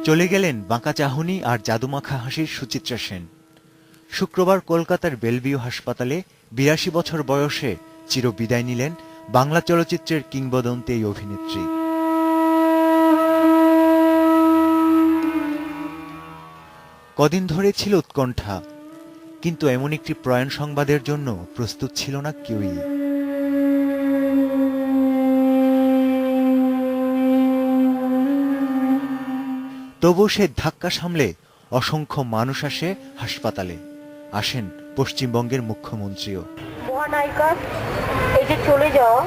চলে গেলেন বাঁকা চাহনি আর জাদুমাখা হাসির সুচিত্রা সেন। শুক্রবার কলকাতার বেলভিউ হাসপাতালে ৮২ বছর বয়সে চিরবিদায় নিলেন বাংলা চলচ্চিত্রের কিংবদন্তি এই অভিনেত্রী। কদিন ধরে ছিল উৎকণ্ঠা, কিন্তু এমন একটি প্রয়াণ সংবাদের জন্য প্রস্তুত ছিল না কেউই। তবু সে ধাক্কা সামলে অসংখ্য মানুষ আসে হাসপাতালে, আসেন পশ্চিমবঙ্গের মুখ্যমন্ত্রীও। মহানায়িকা এই যে চলে যাওয়া,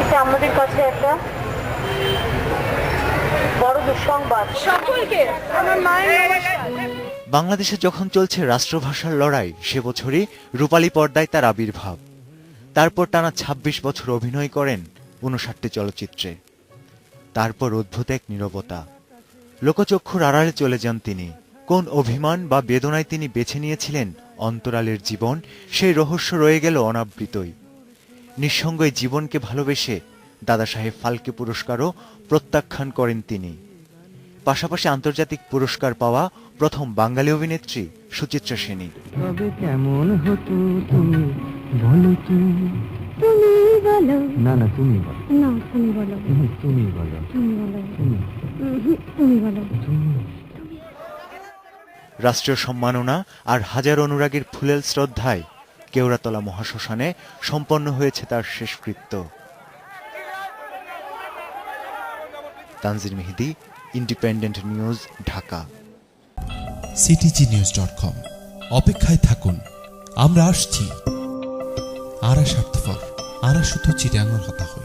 এটা আমাদের কাছে একটা বড় দুঃসংবাদ। সকলকে আমার মায়ের বাংলাদেশে যখন চলছে রাষ্ট্রভাষার লড়াই, সে বছরই রূপালী পর্দায় তার আবির্ভাব। তারপর টানা ২৬ বছর অভিনয় করেন ৫৯টি চলচ্চিত্রে। তারপর অদ্ভুত এক নীরবতা, লোকচক্ষুর আড়ালে চলে যান তিনি। কোন অভিমান বা বেদনায় তিনি বেছে নিয়েছিলেন অন্তরালের জীবন, সেই রহস্য রয়ে গেল অনাবৃতই। নিঃসঙ্গ এই জীবনকে ভালোবেসে দাদা সাহেব ফালকে পুরস্কারও প্রত্যাখ্যান করেন তিনি। পাশাপাশি আন্তর্জাতিক পুরস্কার পাওয়া প্রথম বাঙালি অভিনেত্রী সুচিত্রা সেনী। তবে কেমন হতো তুমি বলো, তুমি বলো, না না তুমি বলো, না তুমি বলো, তুমি বলো, তুমি বলো, তুমি বলো। রাষ্ট্রীয় সম্মাননা আর হাজার অনুরাগীর ফুলেল শ্রদ্ধায় কেওড়াতলা মহাশ্মশানে সম্পন্ন হয়েছে তার শেষকৃত্য। তানজির মেহেদি, ইন্ডিপেন্ডেন্ট নিউজ, ঢাকা। ctgnews.com অপেক্ষায় থাকুন, আমরা আসছি। আরা স্বার্থপর, আরা শুধু চিটাঙের কথা হয়।